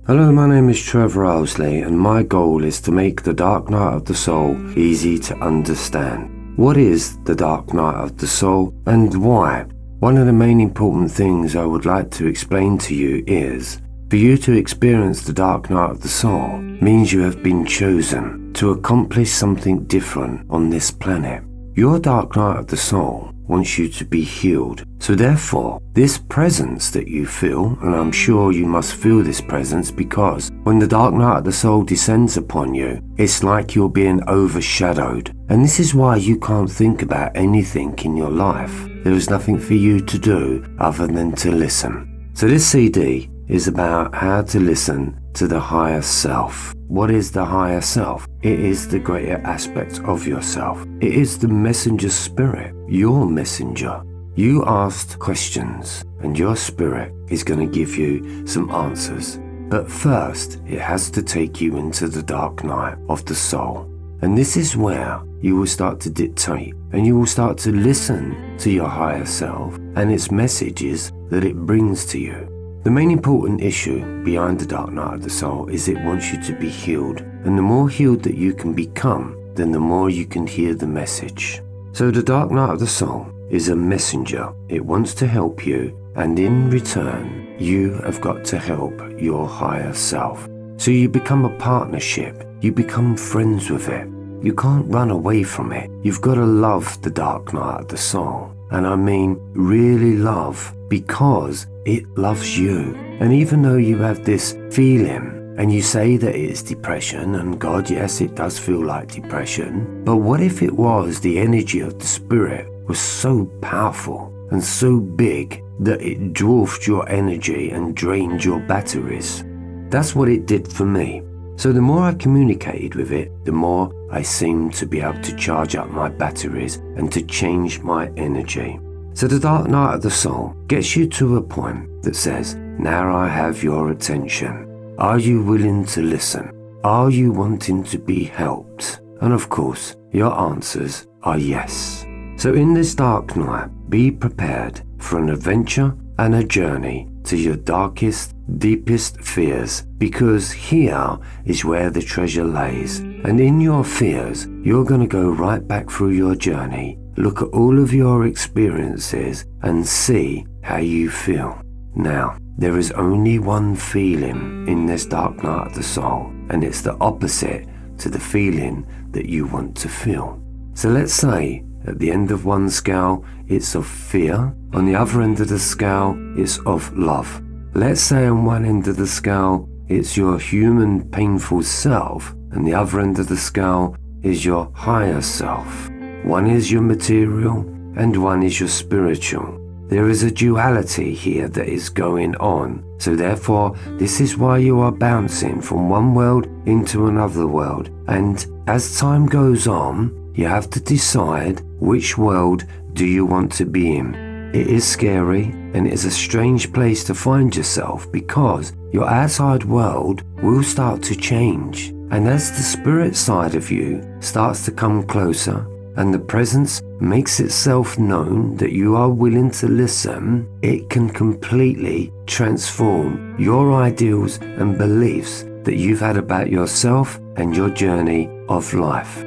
Hello, my name is Trevor, and my goal is to make the dark night of the soul easy to understand. What is the dark night of the soul and why? One of the main important things I would like to explain to you is, for you to experience the dark night of the soul means you have been chosen to accomplish something different on this planet. Your dark night of the soul wants you to be healed. So therefore, this presence that you feel, and I'm sure you must feel this presence because when the dark night of the soul descends upon you, it's like you're being overshadowed. And this is why you can't think about anything in your life. There is nothing for you to do other than to listen. So this CD is about how to listen to the higher self. What is the higher self? It is the greater aspect of yourself. It is the messenger spirit, your messenger. You asked questions and your spirit is going to give you some answers. But first, it has to take you into the dark night of the soul. And this is where you will start to dictate and you will start to listen to your higher self and its messages that it brings to you. The main important issue behind the dark night of the soul is it wants you to be healed. And the more healed that you can become, then the more you can hear the message. So the dark night of the soul is a messenger. It wants to help you, and in return, you have got to help your higher self. So you become a partnership. You become friends with it. You can't run away from it. You've got to love the dark night of the soul. And I mean really love, because it loves you. And even though you have this feeling and you say that it is depression, and God, yes, it does feel like depression, but what if it was the energy of the spirit was so powerful and so big that it dwarfed your energy and drained your batteries? That's what it did for me. So the more I communicated with it, the more I seemed to be able to charge up my batteries and to change my energy. So the dark night of the soul gets you to a point that says, now I have your attention. Are you willing to listen? Are you wanting to be helped? And of course, your answers are yes. So in this dark night, be prepared for an adventure and a journey to your darkest, deepest fears, because here is where the treasure lays. And in your fears, you're going to go right back through your journey, look at all of your experiences and see how you feel. Now, there is only one feeling in this dark night of the soul, and it's the opposite to the feeling that you want to feel. So let's say at the end of one scale, it's of fear. On the other end of the scale, it's of love. Let's say on one end of the scale, it's your human painful self, and the other end of the scale is your higher self. One is your material, and one is your spiritual. There is a duality here that is going on. So therefore, this is why you are bouncing from one world into another world. And as time goes on, you have to decide which world do you want to be in. It is scary and it is a strange place to find yourself because your outside world will start to change. And as the spirit side of you starts to come closer and the presence makes itself known that you are willing to listen, it can completely transform your ideals and beliefs that you've had about yourself and your journey of life.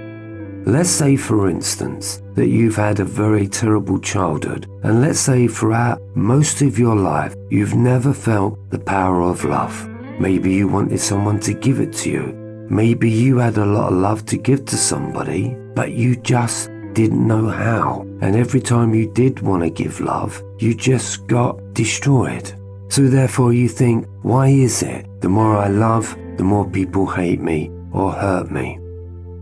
Let's say, for instance, that you've had a very terrible childhood, and let's say throughout most of your life, you've never felt the power of love. Maybe you wanted someone to give it to you. Maybe you had a lot of love to give to somebody, but you just didn't know how. And every time you did want to give love, you just got destroyed. So therefore you think, why is it the more I love, the more people hate me or hurt me?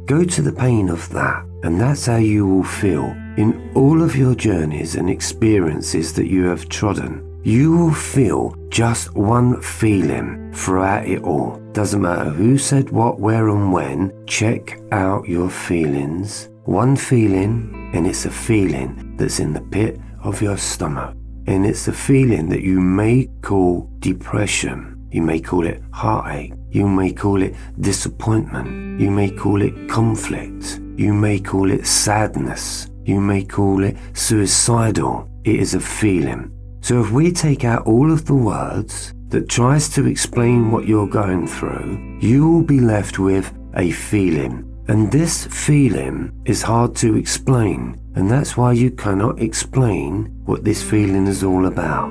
Go to the pain of that, and that's how you will feel in all of your journeys and experiences that you have trodden. You will feel just one feeling throughout it all. Doesn't matter who said what, where and when, check out your feelings. One feeling, and it's a feeling that's in the pit of your stomach. And it's a feeling that you may call depression. You may call it heartache. You may call it disappointment. You may call it conflict. You may call it sadness. You may call it suicidal. It is a feeling. So if we take out all of the words that tries to explain what you're going through, you will be left with a feeling. And this feeling is hard to explain, and that's why you cannot explain what this feeling is all about.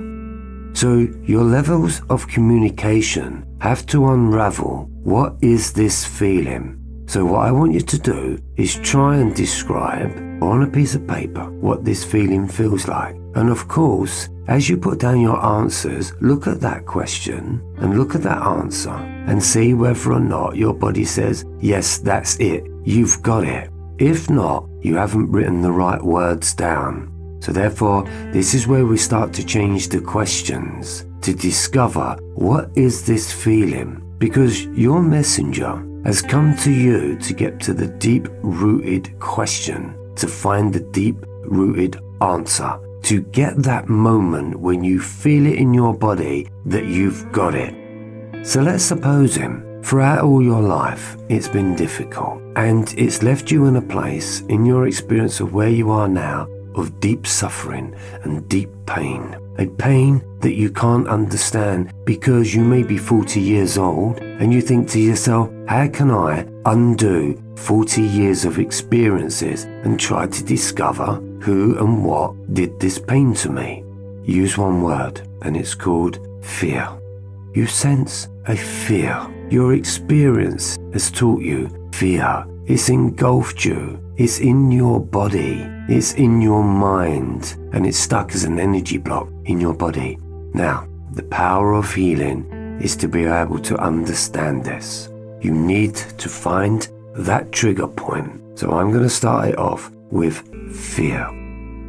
So your levels of communication have to unravel what is this feeling. So what I want you to do is try and describe on a piece of paper what this feeling feels like. And of course, as you put down your answers, look at that question and look at that answer and see whether or not your body says, yes, that's it, you've got it. If not, you haven't written the right words down. So therefore, this is where we start to change the questions to discover what is this feeling, because your messenger has come to you to get to the deep-rooted question, to find the deep-rooted answer, to get that moment when you feel it in your body that you've got it. So let's suppose throughout all your life it's been difficult and it's left you in a place in your experience of where you are now of deep suffering and deep pain. A pain that you can't understand because you may be 40 years old and you think to yourself, how can I undo 40 years of experiences and try to discover who and what did this pain to me? Use one word and it's called fear. You sense a fear. Your experience has taught you fear. It's engulfed you. It's in your body. It's in your mind. And it's stuck as an energy block in your body. Now, the power of healing is to be able to understand this. You need to find that trigger point. So I'm going to start it off with fear.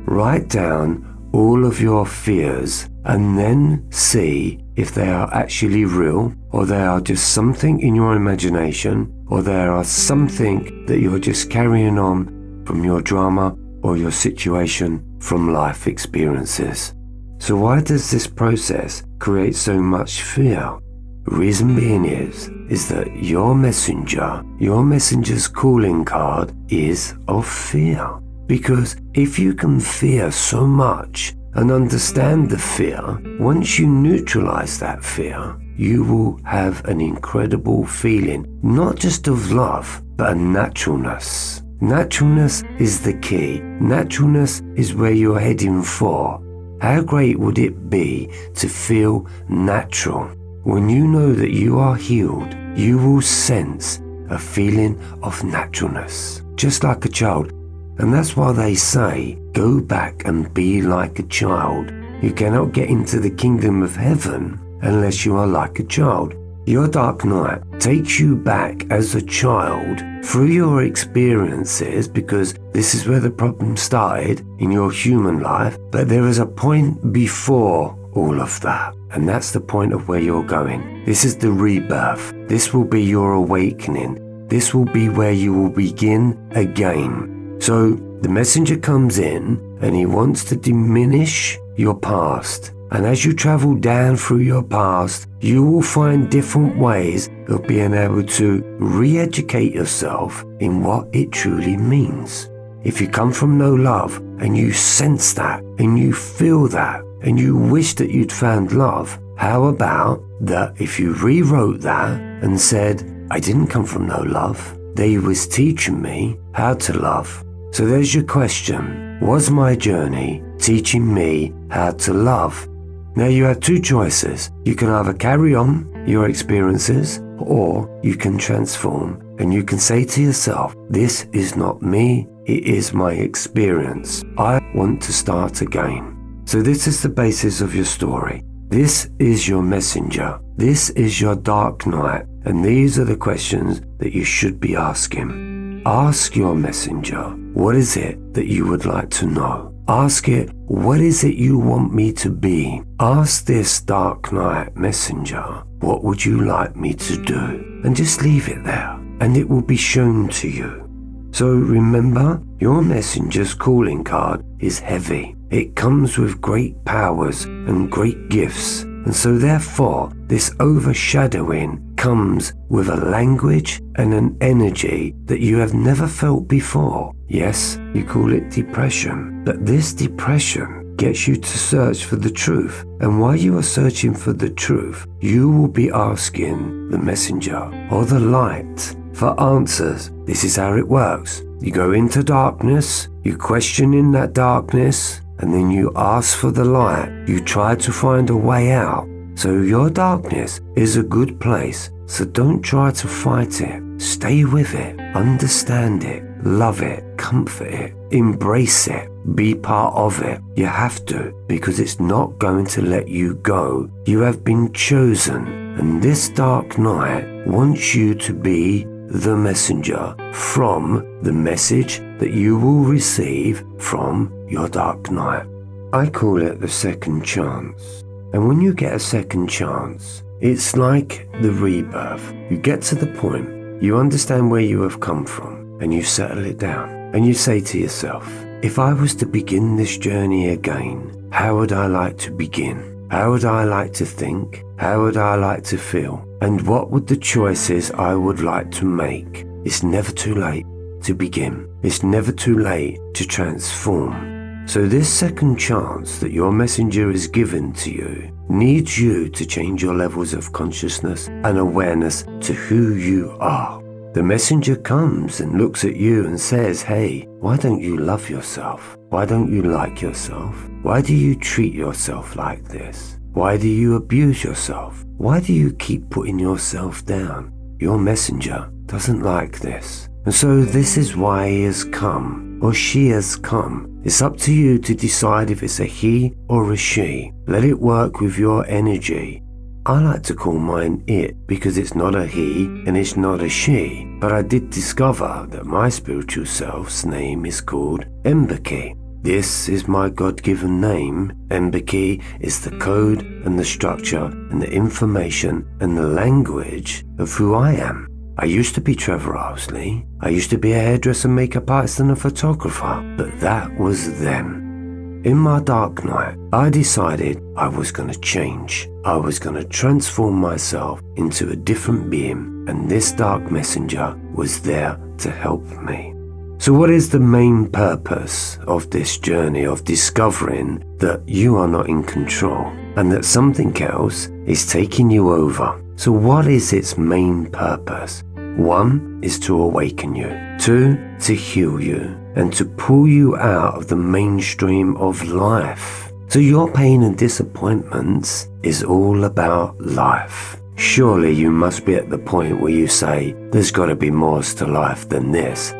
Write down all of your fears and then see if they are actually real, or they are just something in your imagination, or they are something that you're just carrying on from your drama or your situation from life experiences. So why does this process create so much fear? Reason being is that your messenger's calling card is of fear. Because if you can fear so much and understand the fear, once you neutralize that fear, you will have an incredible feeling, not just of love, but a naturalness. Naturalness is the key. Naturalness is where you're heading for. How great would it be to feel natural? When you know that you are healed, you will sense a feeling of naturalness, just like a child. And that's why they say, go back and be like a child. You cannot get into the kingdom of heaven unless you are like a child. Your dark night takes you back as a child through your experiences, because this is where the problem started in your human life. But there is a point before all of that, and that's the point of where you're going. This is the rebirth. This will be your awakening. This will be where you will begin again. So the messenger comes in and he wants to diminish your past. And as you travel down through your past, you will find different ways of being able to re-educate yourself in what it truly means. If you come from no love and you sense that and you feel that and you wish that you'd found love, how about that if you rewrote that and said, I didn't come from no love, they was teaching me how to love. So there's your question. Was my journey teaching me how to love? Now you have two choices. You can either carry on your experiences, or you can transform and you can say to yourself, this is not me, it is my experience. I want to start again. So this is the basis of your story. This is your messenger. This is your dark night. And these are the questions that you should be asking. Ask your messenger, what is it that you would like to know? Ask it, what is it you want me to be? Ask this dark night messenger, what would you like me to do? And just leave it there, and it will be shown to you. So remember, your messenger's calling card is heavy. It comes with great powers and great gifts. And so therefore, this overshadowing comes with a language and an energy that you have never felt before. Yes, you call it depression, but this depression gets you to search for the truth. And while you are searching for the truth, you will be asking the messenger or the light for answers. This is how it works. You go into darkness, you question in that darkness, and then you ask for the light. You try to find a way out. So your darkness is a good place. So don't try to fight it. Stay with it. Understand it. Love it. Comfort it. Embrace it. Be part of it. You have to, because it's not going to let you go. You have been chosen. And this dark night wants you to be the messenger from the message that you will receive from your dark night. I call it the second chance. And when you get a second chance, it's like the rebirth. You get to the point, you understand where you have come from, and you settle it down. And you say to yourself, if I was to begin this journey again, how would I like to begin? How would I like to think? How would I like to feel? And what would the choices I would like to make? It's never too late to begin. It's never too late to transform. So this second chance that your messenger is given to you needs you to change your levels of consciousness and awareness to who you are. The messenger comes and looks at you and says, hey, why don't you love yourself? Why don't you like yourself? Why do you treat yourself like this? Why do you abuse yourself? Why do you keep putting yourself down? Your messenger doesn't like this. And so this is why he has come, or she has come. It's up to you to decide if it's a he or a she. Let it work with your energy. I like to call mine it because it's not a he and it's not a she. But I did discover that my spiritual self's name is called Emberkey. This is my God-given name. Emberkey is the code and the structure and the information and the language of who I am. I used to be Trevor Ilsley. I used to be a hairdresser, makeup artist and a photographer, but that was them. In my dark night, I decided I was going to change. I was going to transform myself into a different being, and this dark messenger was there to help me. So what is the main purpose of this journey of discovering that you are not in control and that something else is taking you over? So what is its main purpose? 1 is to awaken you, 2 to heal you, and to pull you out of the mainstream of life. So your pain and disappointments is all about life. Surely you must be at the point where you say, there's got to be more to life than this.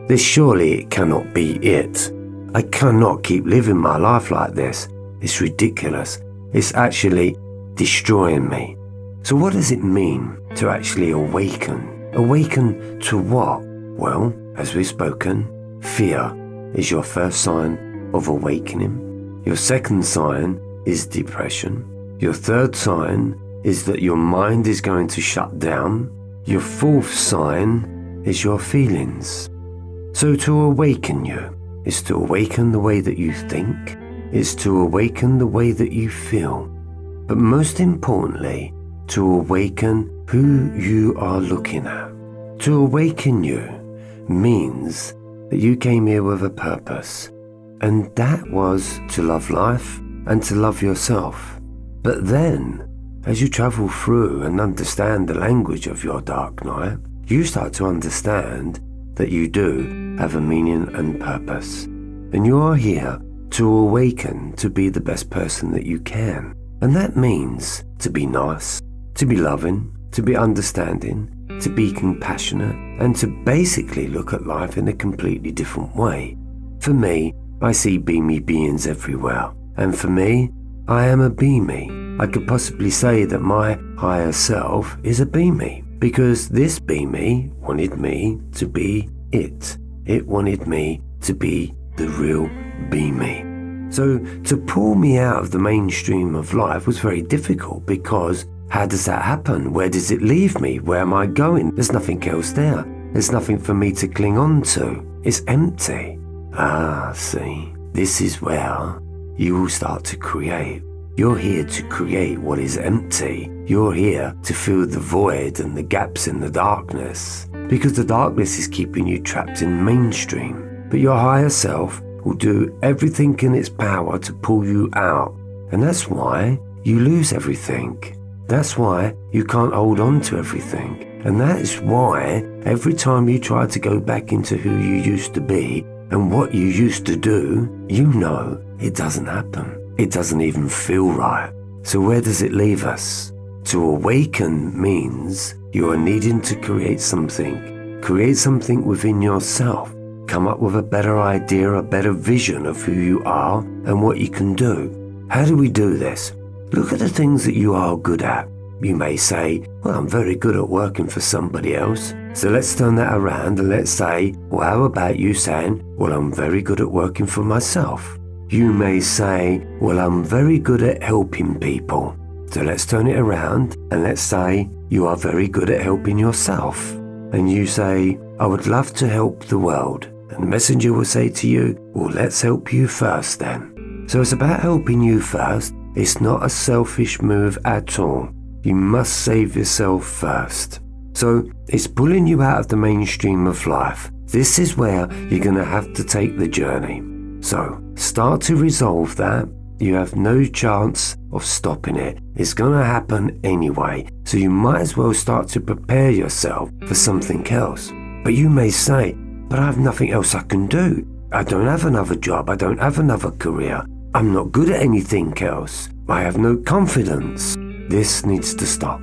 This surely it cannot be it. I cannot keep living my life like this. It's ridiculous. It's actually destroying me. So what does it mean to actually awaken? Awaken to what? Well, as we've spoken, fear is your first sign of awakening. Your second sign is depression. Your third sign is that your mind is going to shut down. Your fourth sign is your feelings. So to awaken you is to awaken the way that you think, is to awaken the way that you feel, but most importantly, to awaken who you are looking at. To awaken you means that you came here with a purpose, and that was to love life and to love yourself. But then, as you travel through and understand the language of your dark night, you start to understand that you do have a meaning and purpose. And you are here to awaken to be the best person that you can. And that means to be nice, to be loving, to be understanding, to be compassionate, and to basically look at life in a completely different way. For me, I see beamy beings everywhere. And for me, I am a beamy. I could possibly say that my higher self is a beamy, because this beamy wanted me to be it. It wanted me to be the real beamy. So to pull me out of the mainstream of life was very difficult, because how does that happen? Where does it leave me? Where am I going? There's nothing else there. There's nothing for me to cling on to. It's empty. See, this is where you will start to create. You're here to create what is empty. You're here to fill the void and the gaps in the darkness, because the darkness is keeping you trapped in mainstream. But your higher self will do everything in its power to pull you out. And that's why you lose everything. That's why you can't hold on to everything. And that is why every time you try to go back into who you used to be and what you used to do, you know it doesn't happen. It doesn't even feel right. So where does it leave us? To awaken means you are needing to create something within yourself. Come up with a better idea, a better vision of who you are and what you can do. How do we do this? Look at the things that you are good at. You may say, well, I'm very good at working for somebody else. So let's turn that around and let's say, well, how about you saying, well, I'm very good at working for myself. You may say, well, I'm very good at helping people. So let's turn it around and let's say you are very good at helping yourself. And you say, I would love to help the world. And the messenger will say to you, well, let's help you first then. So it's about helping you first. It's not a selfish move at all. You must save yourself first. So it's pulling you out of the mainstream of life. This is where you're going to have to take the journey. So start to resolve that. You have no chance of stopping it. It's going to happen anyway. So you might as well start to prepare yourself for something else. But you may say, but I have nothing else I can do. I don't have another job. I don't have another career. I'm not good at anything else. I have no confidence. This needs to stop.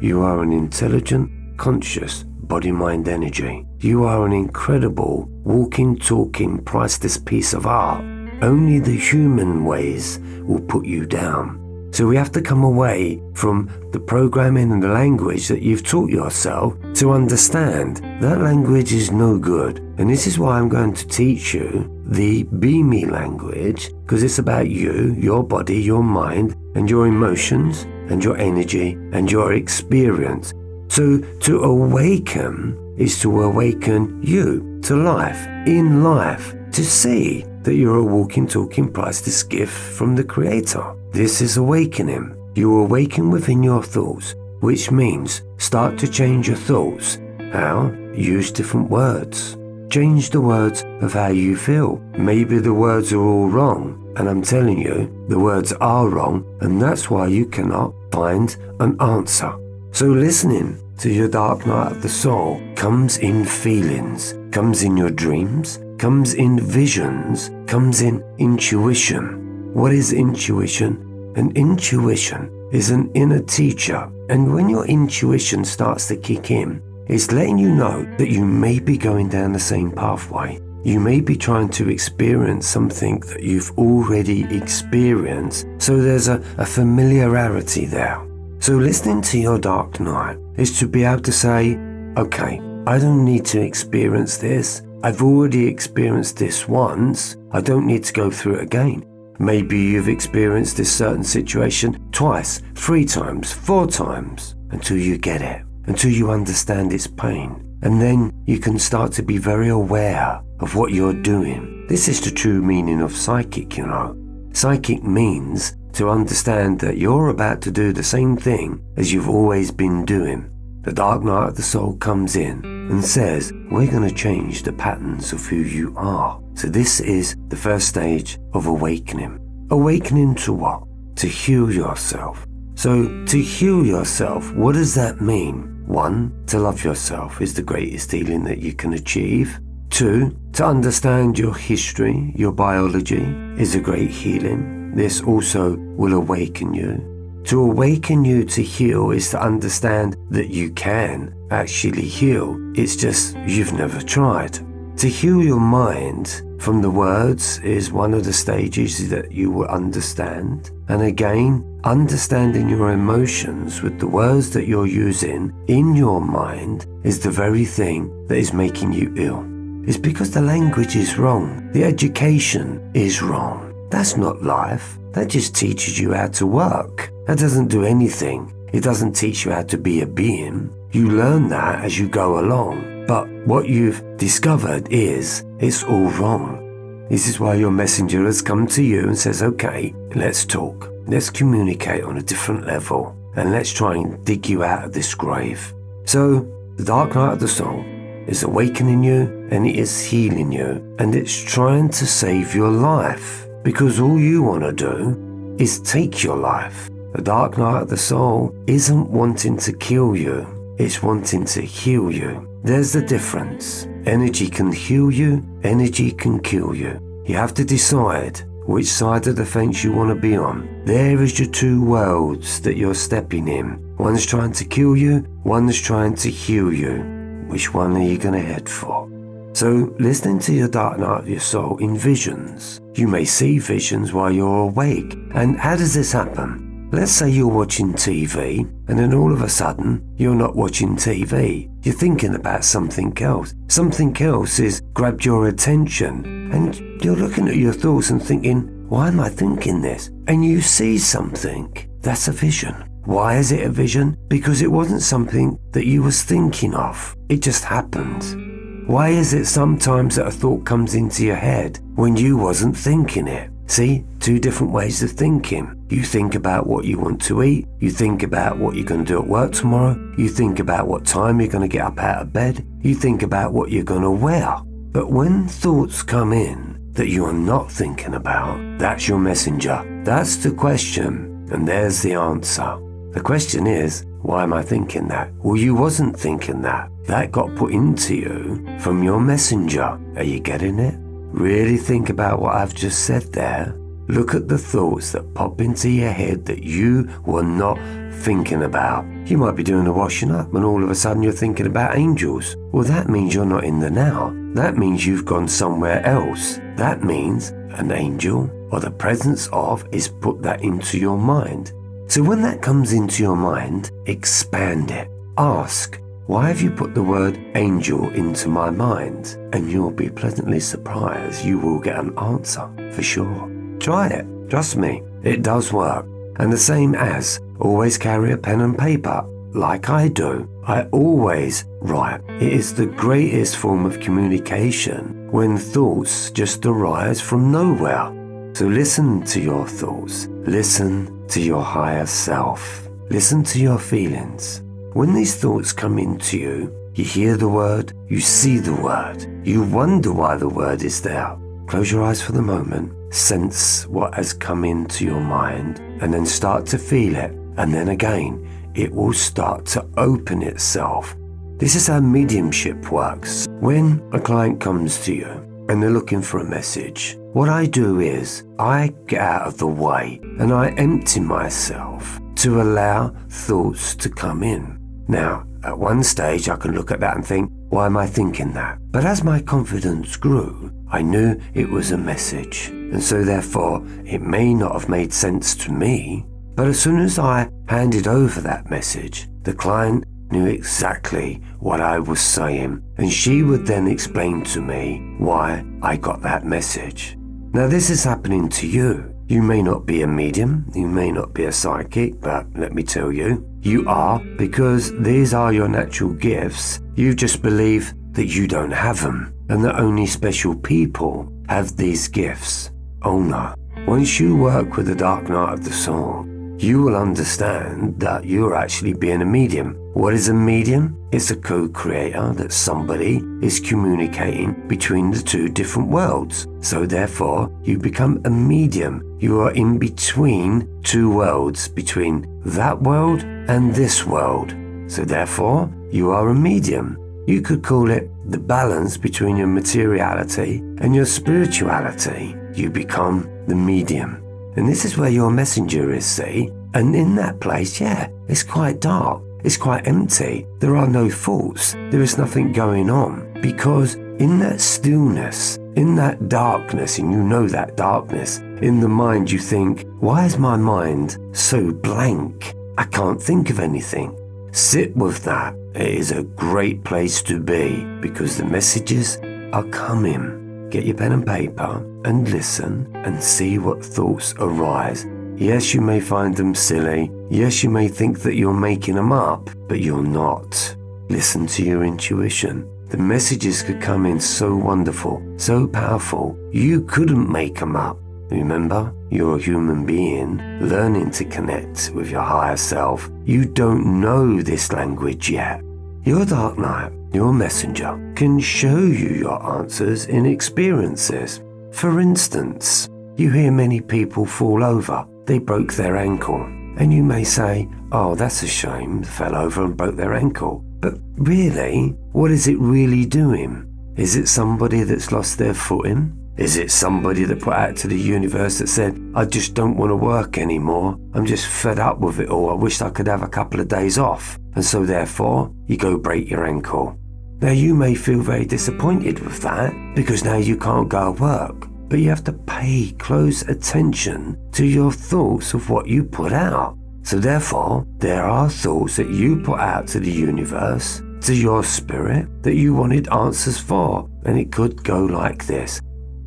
You are an intelligent, conscious, body-mind energy. You are an incredible, walking, talking, priceless piece of art. Only the human ways will put you down. So we have to come away from the programming and the language that you've taught yourself to understand that language is no good. And this is why I'm going to teach you the Be Me language, because it's about you, your body, your mind, and your emotions, and your energy, and your experience. So to awaken is to awaken you to life, in life, to see that you're a walking, talking, priceless gift from the Creator. This is awakening. You awaken within your thoughts, which means start to change your thoughts. How? Use different words. Change the words of how you feel. Maybe the words are all wrong, and I'm telling you, the words are wrong, and that's why you cannot find an answer. So listening to your dark night of the soul comes in feelings, comes in your dreams, comes in visions, comes in intuition. What is intuition? An intuition is an inner teacher, and when your intuition starts to kick in, it's letting you know that you may be going down the same pathway. You may be trying to experience something that you've already experienced, so there's a familiarity there. So listening to your dark night is to be able to say, okay, I don't need to experience this. I've already experienced this once. I don't need to go through it again. Maybe you've experienced this certain situation twice, 3 times, 4 times, until you get it, until you understand its pain. And then you can start to be very aware of what you're doing. This is the true meaning of psychic, you know. Psychic means to understand that you're about to do the same thing as you've always been doing. The dark night of the soul comes in and says, we're going to change the patterns of who you are. So this is the first stage of awakening. Awakening to what? To heal yourself. So to heal yourself, what does that mean? 1, to love yourself is the greatest healing that you can achieve. 2, to understand your history, your biology is a great healing. This also will awaken you. To awaken you to heal is to understand that you can actually heal. It's just you've never tried. To heal your mind from the words is one of the stages that you will understand. And again, understanding your emotions with the words that you're using in your mind is the very thing that is making you ill. It's because the language is wrong. The education is wrong. That's not life. That just teaches you how to work. That doesn't do anything. It doesn't teach you how to be a being. You learn that as you go along. But what you've discovered is it's all wrong. This is why your messenger has come to you and says, okay, let's talk. Let's communicate on a different level. And let's try and dig you out of this grave. So, the dark night of the soul is awakening you and it is healing you and it's trying to save your life, because all you want to do is take your life. The dark night of the soul isn't wanting to kill you, it's wanting to heal you. There's the difference. Energy can heal you, energy can kill you. You have to decide which side of the fence you want to be on. There is your two worlds that you're stepping in. One's trying to kill you, one's trying to heal you. Which one are you going to head for? So, listening to your dark night of your soul in visions. You may see visions while you're awake. And how does this happen? Let's say you're watching TV, and then all of a sudden, you're not watching TV. You're thinking about something else. Something else has grabbed your attention, and you're looking at your thoughts and thinking, why am I thinking this? And you see something. That's a vision. Why is it a vision? Because it wasn't something that you was thinking of. It just happened. Why is it sometimes that a thought comes into your head when you wasn't thinking it? See, two different ways of thinking. You think about what you want to eat. You think about what you're going to do at work tomorrow. You think about what time you're going to get up out of bed. You think about what you're going to wear. But when thoughts come in that you are not thinking about, that's your messenger. That's the question, and there's the answer. The question is, why am I thinking that? Well, you wasn't thinking that. That got put into you from your messenger. Are you getting it? Really think about what I've just said there. Look at the thoughts that pop into your head that you were not thinking about. You might be doing the washing up and all of a sudden you're thinking about angels. Well, that means you're not in the now. That means you've gone somewhere else. That means an angel or the presence of is put that into your mind. So when that comes into your mind, expand it. Ask, why have you put the word angel into my mind? And you'll be pleasantly surprised. You will get an answer for sure. Try it. Trust me, it does work. And the same as always carry a pen and paper, like I do. I always write. It is the greatest form of communication when thoughts just arise from nowhere. So listen to your thoughts. Listen to your higher self. Listen to your feelings. When these thoughts come into you, you hear the word, you see the word, you wonder why the word is there. Close your eyes for the moment, sense what has come into your mind, and then start to feel it. And then again, it will start to open itself. This is how mediumship works. When a client comes to you and they're looking for a message, what I do is I get out of the way and I empty myself to allow thoughts to come in. Now, at one stage I can look at that and think, why am I thinking that? But as my confidence grew, I knew it was a message. And so therefore, it may not have made sense to me, but as soon as I handed over that message, the client knew exactly what I was saying, and she would then explain to me why I got that message. Now this is happening to you. You may not be a medium, you may not be a psychic, but let me tell you, you are, because these are your natural gifts. You just believe that you don't have them, and that only special people have these gifts. Oh no. Once you work with the dark night of the soul, you will understand that you're actually being a medium. What is a medium? It's a co-creator that somebody is communicating between the two different worlds. So therefore, you become a medium. You are in between two worlds, between that world and this world. So therefore, you are a medium. You could call it the balance between your materiality and your spirituality. You become the medium. And this is where your messenger is, see? And in that place, yeah, it's quite dark. It's quite empty. There are no thoughts. There is nothing going on. Because in that stillness, in that darkness, and you know that darkness, in the mind you think, why is my mind so blank? I can't think of anything. Sit with that. It is a great place to be because the messages are coming. Get your pen and paper and listen and see what thoughts arise. Yes, you may find them silly. Yes, you may think that you're making them up, but you're not. Listen to your intuition. The messages could come in so wonderful, so powerful, you couldn't make them up. Remember, you're a human being learning to connect with your higher self. You don't know this language yet. Your dark night your messenger, can show you your answers in experiences. For instance, you hear many people fall over. They broke their ankle. And you may say, oh, that's a shame, fell over and broke their ankle. But really, what is it really doing? Is it somebody that's lost their footing? Is it somebody that put out to the universe that said, I just don't want to work anymore. I'm just fed up with it all. I wish I could have a couple of days off. And so therefore, you go break your ankle. Now you may feel very disappointed with that because now you can't go work. But you have to pay close attention to your thoughts of what you put out. So therefore, there are thoughts that you put out to the universe, to your spirit, that you wanted answers for. And it could go like this.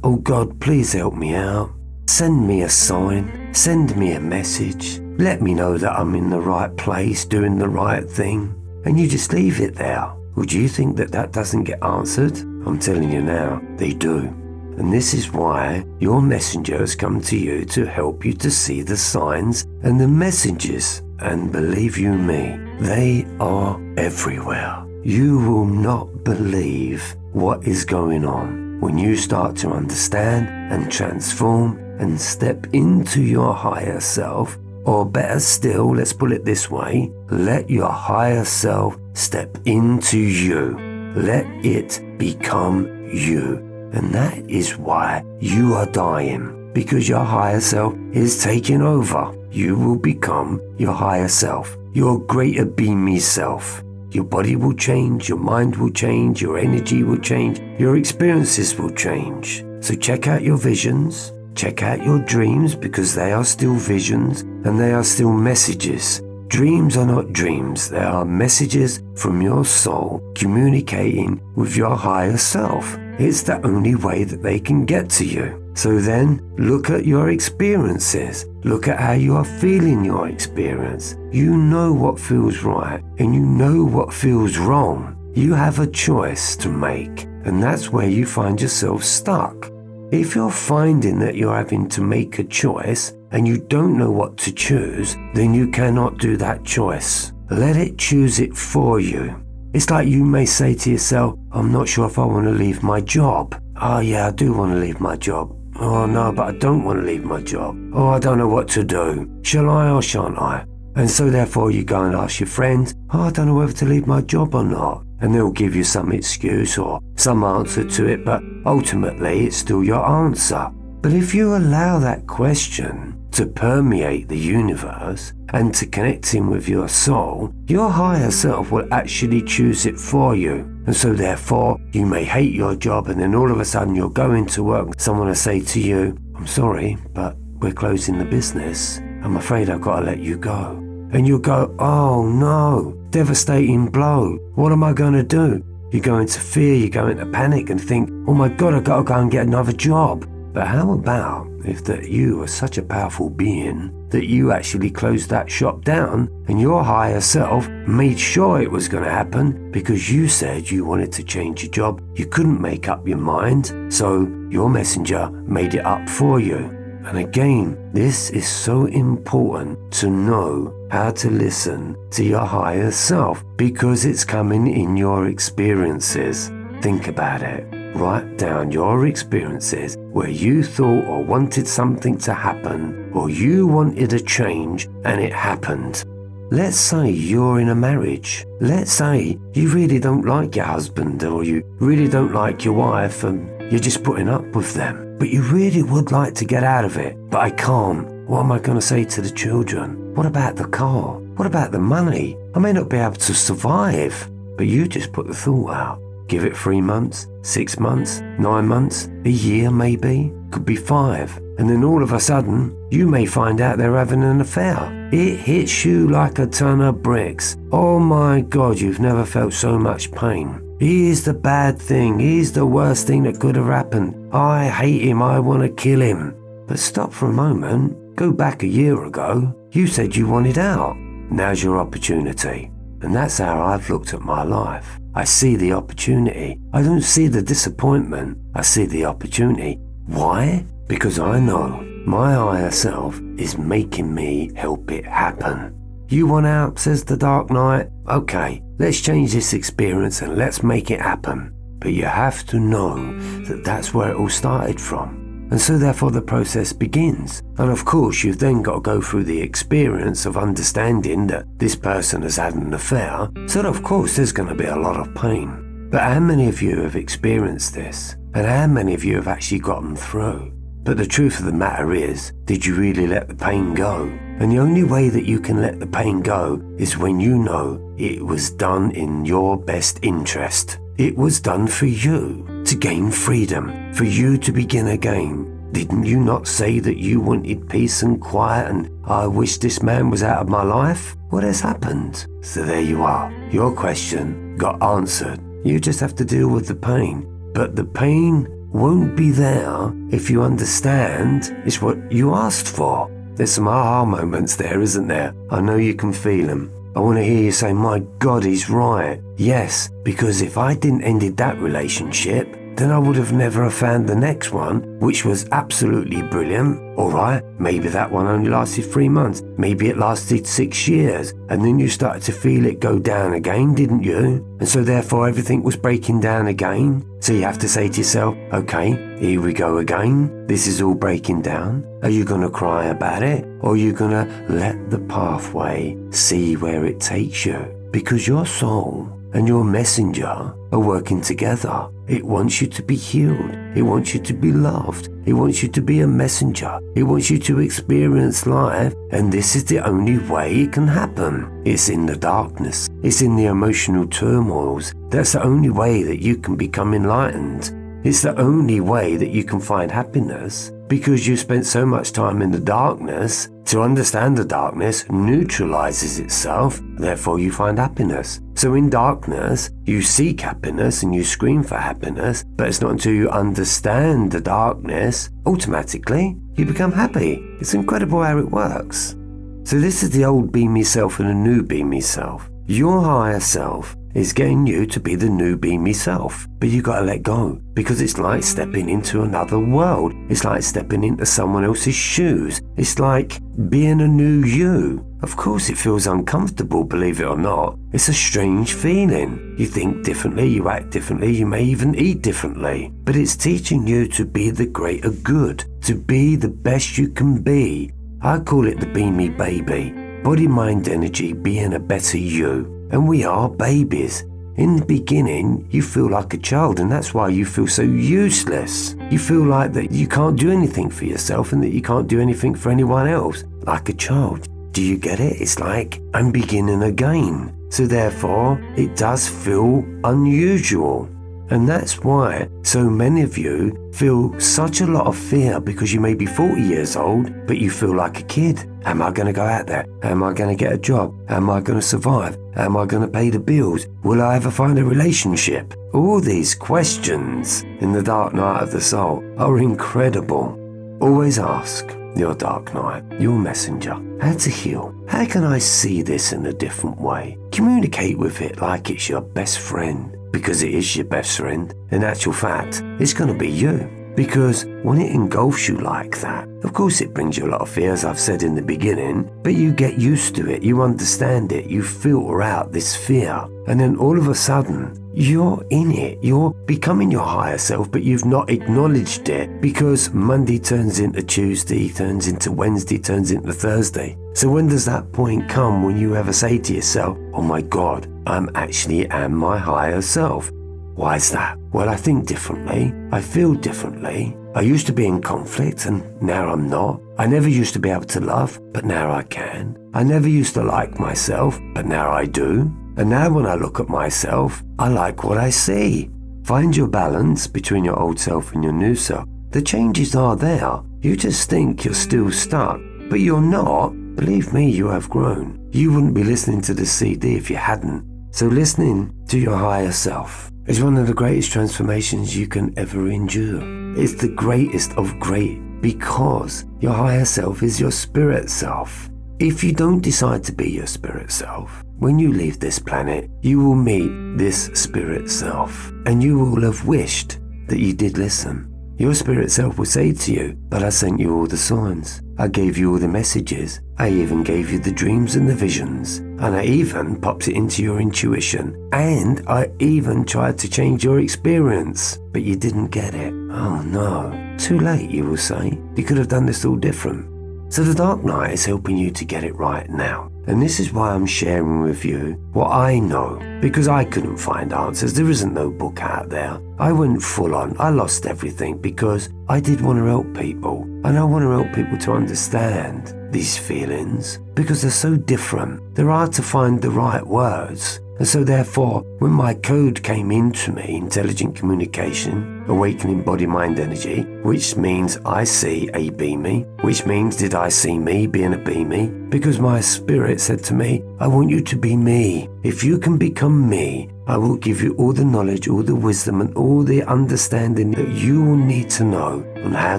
Oh God, please help me out. Send me a sign. Send me a message. Let me know that I'm in the right place, doing the right thing. And you just leave it there. Would you think that that doesn't get answered? I'm telling you now, they do. And this is why your messenger has come to you to help you to see the signs and the messages. And believe you me, they are everywhere. You will not believe what is going on when you start to understand and transform and step into your higher self. Or better still, let's put it this way, let your higher self step into you. Let it become you. And that is why you are dying, because your higher self is taking over. You will become your higher self, your greater beamy self. Your body will change, your mind will change, your energy will change, your experiences will change. So check out your visions, check out your dreams, because they are still visions and they are still messages. Dreams are not dreams, they are messages from your soul communicating with your higher self. It's the only way that they can get to you. So then, look at your experiences. Look at how you are feeling your experience. You know what feels right and you know what feels wrong. You have a choice to make, and that's where you find yourself stuck. If you're finding that you're having to make a choice and you don't know what to choose, then you cannot do that choice. Let it choose it for you. It's like you may say to yourself, I'm not sure if I want to leave my job. Oh yeah, I do want to leave my job. Oh no, but I don't want to leave my job. Oh, I don't know what to do. Shall I or shan't I? And so therefore you go and ask your friends, oh, I don't know whether to leave my job or not. And they'll give you some excuse or some answer to it, but ultimately it's still your answer. But if you allow that question to permeate the universe and to connect in with your soul, your higher self will actually choose it for you. And so therefore, you may hate your job and then all of a sudden you're going to work and someone will say to you, I'm sorry, but we're closing the business. I'm afraid I've got to let you go. And you'll go, oh no, devastating blow. What am I going to do? You go into fear, you go into panic and think, oh my God, I've got to go and get another job. But how about if that you are such a powerful being that you actually closed that shop down and your higher self made sure it was going to happen because you said you wanted to change your job. You couldn't make up your mind, so your messenger made it up for you. And again, this is so important to know how to listen to your higher self because it's coming in your experiences. Think about it. Write down your experiences where you thought or wanted something to happen or you wanted a change and it happened. Let's say you're in a marriage. Let's say you really don't like your husband or you really don't like your wife and you're just putting up with them. But you really would like to get out of it. But I can't. What am I going to say to the children? What about the car? What about the money? I may not be able to survive. But you just put the thought out. Give it 3 months, 6 months, 9 months, a year maybe, could be 5. And then all of a sudden, you may find out they're having an affair. It hits you like a ton of bricks. Oh my God, you've never felt so much pain. He's the bad thing. He's the worst thing that could have happened. I hate him. I want to kill him. But stop for a moment. Go back a year ago. You said you wanted out. Now's your opportunity. And that's how I've looked at my life. I see the opportunity. I don't see the disappointment. I see the opportunity. Why? Because I know my higher self is making me help it happen. You want out, says the Dark Knight? Okay, let's change this experience and let's make it happen. But you have to know that that's where it all started from. And so therefore the process begins. And of course you've then got to go through the experience of understanding that this person has had an affair, so of course there's going to be a lot of pain. But how many of you have experienced this? And how many of you have actually gotten through? But the truth of the matter is, did you really let the pain go? And the only way that you can let the pain go is when you know it was done in your best interest. It was done for you to gain freedom, for you to begin again. Didn't you not say that you wanted peace and quiet and I wish this man was out of my life? What has happened? So there you are. Your question got answered. You just have to deal with the pain. But the pain won't be there if you understand it's what you asked for. There's some aha moments there, isn't there? I know you can feel them. I want to hear you say, my God, he's right. Yes, because if I didn't ended that relationship, then I would have never found the next one, which was absolutely brilliant. All right, maybe that one only lasted 3 months. Maybe it lasted 6 years. And then you started to feel it go down again, didn't you? And so therefore everything was breaking down again. So you have to say to yourself, okay, here we go again. This is all breaking down. Are you going to cry about it? Or are you going to let the pathway see where it takes you? Because your soul and your messenger are working together. It wants you to be healed. It wants you to be loved. It wants you to be a messenger. It wants you to experience life. And this is the only way it can happen. It's in the darkness. It's in the emotional turmoils. That's the only way that you can become enlightened. It's the only way that you can find happiness, because you spent so much time in the darkness. To understand the darkness neutralizes itself, therefore you find happiness. So in darkness, you seek happiness and you scream for happiness, but it's not until you understand the darkness, automatically you become happy. It's incredible how it works. So this is the old be me self and a new be me self. Your higher self is getting you to be the new be me self, but you gotta let go, because it's like stepping into another world. It's like stepping into someone else's shoes. It's like being a new you. Of course it feels uncomfortable, believe it or not. It's a strange feeling. You think differently, you act differently, you may even eat differently, but it's teaching you to be the greater good, to be the best you can be. I call it the be me baby. Body, mind, energy, being a better you. And we are babies. In the beginning, you feel like a child, and that's why you feel so useless. You feel like that you can't do anything for yourself and that you can't do anything for anyone else, like a child. Do you get it? It's like, I'm beginning again. So therefore, it does feel unusual. And that's why so many of you feel such a lot of fear, because you may be 40 years old, but you feel like a kid. Am I going to go out there? Am I going to get a job? Am I going to survive? Am I going to pay the bills? Will I ever find a relationship? All these questions in the dark night of the soul are incredible. Always ask your dark night, your messenger, how to heal. How can I see this in a different way? Communicate with it like it's your best friend. Because it is your best friend. In actual fact, it's going to be you. Because when it engulfs you like that, of course it brings you a lot of fear, as I've said in the beginning, but you get used to it, you understand it, you filter out this fear, and then all of a sudden, you're in it, you're becoming your higher self, but you've not acknowledged it, because Monday turns into Tuesday, turns into Wednesday, turns into Thursday. So when does that point come when you ever say to yourself, oh my God, I'm actually am my higher self? Why is that? Well, I think differently. I feel differently. I used to be in conflict and now I'm not. I never used to be able to love, but now I can. I never used to like myself, but now I do. And now when I look at myself, I like what I see. Find your balance between your old self and your new self. The changes are there. You just think you're still stuck, but you're not. Believe me, you have grown. You wouldn't be listening to this CD if you hadn't. So listening to your higher self is one of the greatest transformations you can ever endure. It's the greatest of great, because your higher self is your spirit self. If you don't decide to be your spirit self, when you leave this planet, you will meet this spirit self, and you will have wished that you did listen. Your spirit self will say to you, but I sent you all the signs. I gave you all the messages. I even gave you the dreams and the visions. and I even pops it into your intuition, and I even tried to change your experience, but you didn't get it. Oh no, too late, you will say. You could have done this all different. So the Dark Night is helping you to get it right now. And this is why I'm sharing with you what I know, because I couldn't find answers. There isn't no book out there. I went full on. I lost everything because I did want to help people. And I want to help people to understand these feelings because they're so different. They're hard to find the right words. And so therefore, when my code came into me, intelligent communication, awakening body-mind energy, which means I see a beamy, which means did I see me being a beamy? Because my spirit said to me, I want you to be me. If you can become me, I will give you all the knowledge, all the wisdom, and all the understanding that you will need to know on how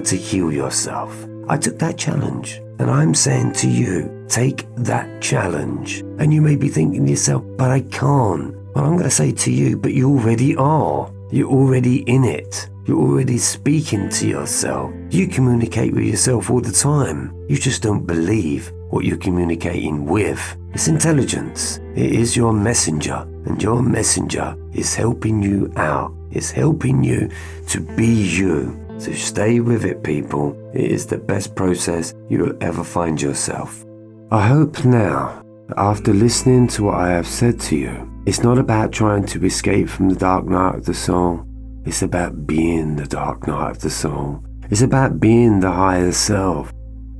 to heal yourself. I took that challenge. And I'm saying to you, take that challenge. And you may be thinking to yourself, but I can't. Well, I'm going to say to you, but you already are. You're already in it. You're already speaking to yourself. You communicate with yourself all the time. You just don't believe what you're communicating with. It's intelligence. It is your messenger. And your messenger is helping you out. It's helping you to be you. So stay with it, people. It is the best process you will ever find yourself. I hope now, after listening to what I have said to you, it's not about trying to escape from the dark night of the soul. It's about being the dark night of the soul. It's about being the higher self.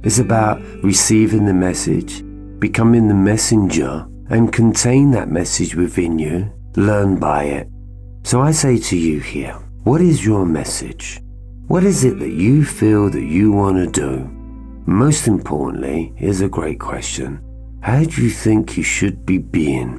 It's about receiving the message, becoming the messenger, and contain that message within you. Learn by it. So I say to you here, what is your message? What is it that you feel that you want to do? Most importantly, here's a great question. How do you think you should be being?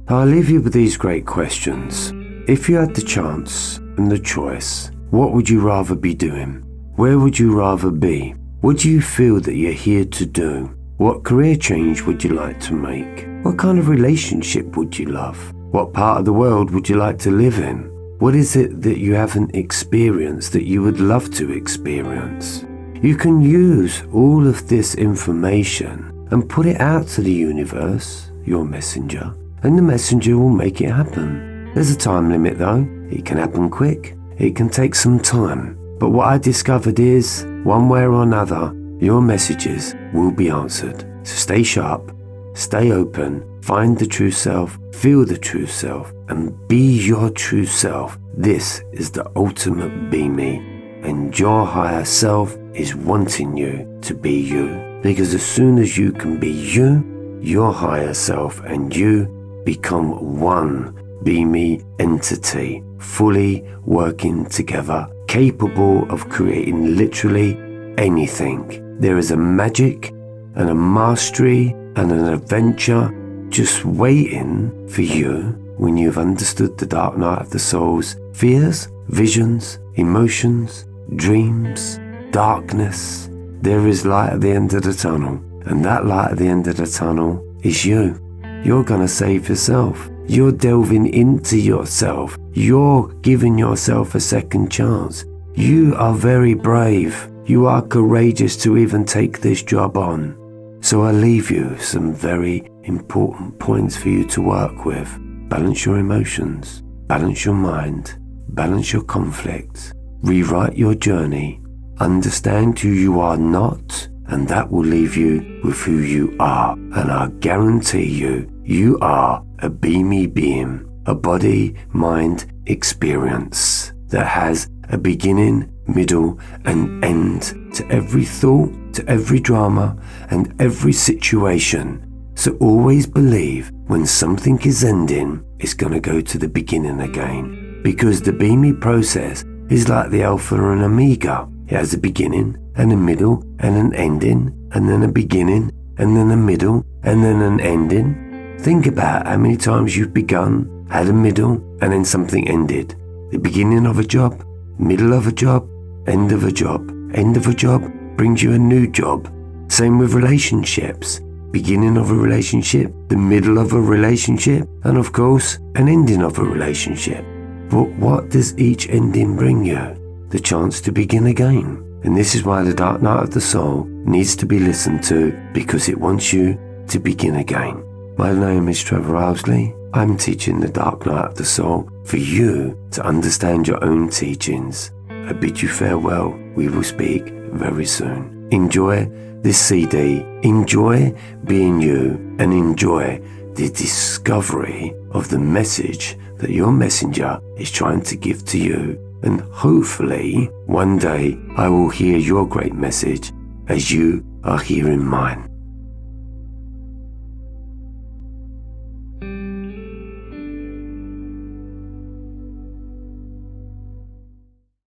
I'll leave you with these great questions. If you had the chance and the choice, what would you rather be doing? Where would you rather be? What do you feel that you're here to do? What career change would you like to make? What kind of relationship would you love? What part of the world would you like to live in? What is it that you haven't experienced that you would love to experience? You can use all of this information and put it out to the universe, your messenger, and the messenger will make it happen. There's a time limit though. It can happen quick. It can take some time. But what I discovered is, one way or another, your messages will be answered. So stay sharp, stay open, find the true self, feel the true self, and be your true self. This is the ultimate be me, and your higher self is wanting you to be you. Because as soon as you can be you, your higher self and you become one be me entity, fully working together, capable of creating literally anything. There is a magic and a mastery and an adventure just waiting for you when you've understood the dark night of the soul's fears, visions, emotions, dreams, darkness. There is light at the end of the tunnel, and that light at the end of the tunnel is you. You're gonna save yourself. You're delving into yourself. You're giving yourself a second chance. You are very brave. You are courageous to even take this job on. So I leave you some very important points for you to work with. Balance your emotions, balance your mind, balance your conflict, rewrite your journey, understand who you are not, and that will leave you with who you are. And I guarantee you, you are a beamy being, a body-mind experience that has a beginning, middle, and end to every thought, to every drama, and every situation. So always believe when something is ending, it's going to go to the beginning again. Because the beamy process is like the Alpha and Omega. It has a beginning, and a middle, and an ending, and then a beginning, and then a middle, and then an ending. Think about how many times you've begun, had a middle, and then something ended. The beginning of a job, middle of a job, end of a job. End of a job brings you a new job. Same with relationships. Beginning of a relationship, the middle of a relationship, and of course, an ending of a relationship. But what does each ending bring you? The chance to begin again. And this is why the dark night of the soul needs to be listened to, because it wants you to begin again. My name is Trevor Ilsley. I'm teaching the dark night of the soul for you to understand your own teachings. I bid you farewell. We will speak very soon. Enjoy this CD. Enjoy being you and enjoy the discovery of the message that your messenger is trying to give to you. And hopefully one day I will hear your great message as you are hearing mine.